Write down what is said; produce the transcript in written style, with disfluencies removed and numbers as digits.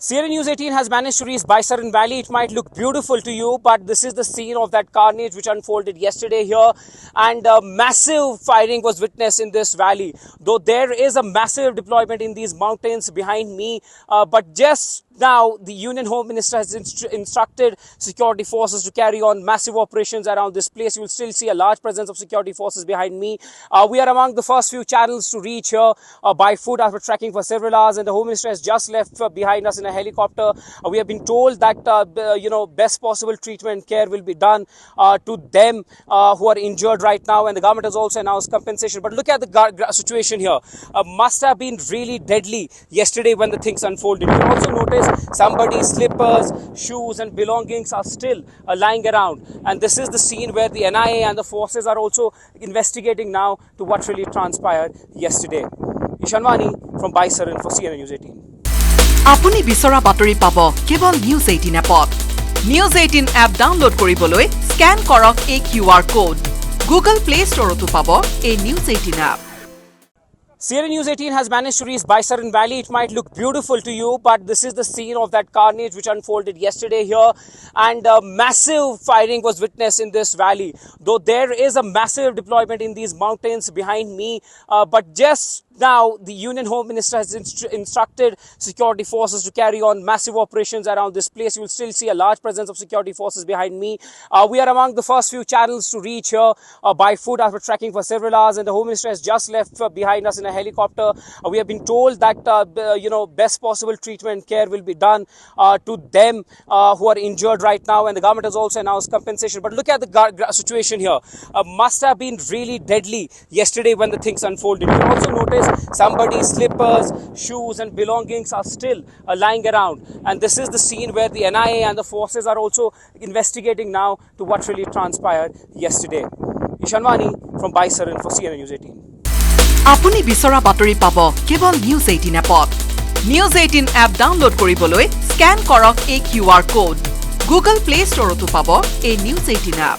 CNN News 18 has managed to reach Baisaran Valley. It might look beautiful to you, but this is the scene of that carnage which unfolded yesterday here. And massive firing was witnessed in this valley. Though there is a massive deployment in these mountains behind me, but just now, the Union Home Minister has instructed security forces to carry on massive operations around this place. You will still see a large presence of security forces behind me. We are among the first few channels to reach here by foot after trekking for several hours, and the Home Minister has just left behind us in a helicopter. We have been told that best possible treatment and care will be done to them who are injured right now, and the government has also announced compensation. But look at the situation here. Must have been really deadly yesterday when the things unfolded. You can also notice somebody's slippers, shoes and belongings are still lying around, and this is the scene where the NIA and the forces are also investigating now to what really transpired yesterday. Ishanwani from Baisaran for CNN News 18. আপুনি বিচৰা বাতৰি পাব কেৱল news 18 এপত। News 18 app download কৰিবলৈ scan কৰক এই QR code. Google play ষ্টৰতো পাব এই news 18 app. CNN News 18 has managed to reach Baisaran Valley. It might look beautiful to you, but this is the scene of that carnage which unfolded yesterday here. And massive firing was witnessed in this valley. Though there is a massive deployment in these mountains behind me, but just now, the Union Home Minister has instructed security forces to carry on massive operations around this place. You will still see a large presence of security forces behind me. We are among the first few channels to reach here by foot after trekking for several hours, and the Home Minister has just left behind us in a helicopter. We have been told that best possible treatment and care will be done to them who are injured right now, and the government has also announced compensation. But look at the situation here. Must have been really deadly yesterday when the things unfolded. You can also notice somebody's slippers, shoes and belongings are still lying around, and this is the scene where the NIA and the forces are also investigating now to what really transpired yesterday. Ishanwani from Baisaran for CNN News 18. আপুনি বিচৰা বাতৰি পাব কেৱল news 18 এপত। News 18 app download কৰিবলৈ scan কৰক এই QR code. Google play ষ্টৰতো পাব এই নিউজ 18 এপ।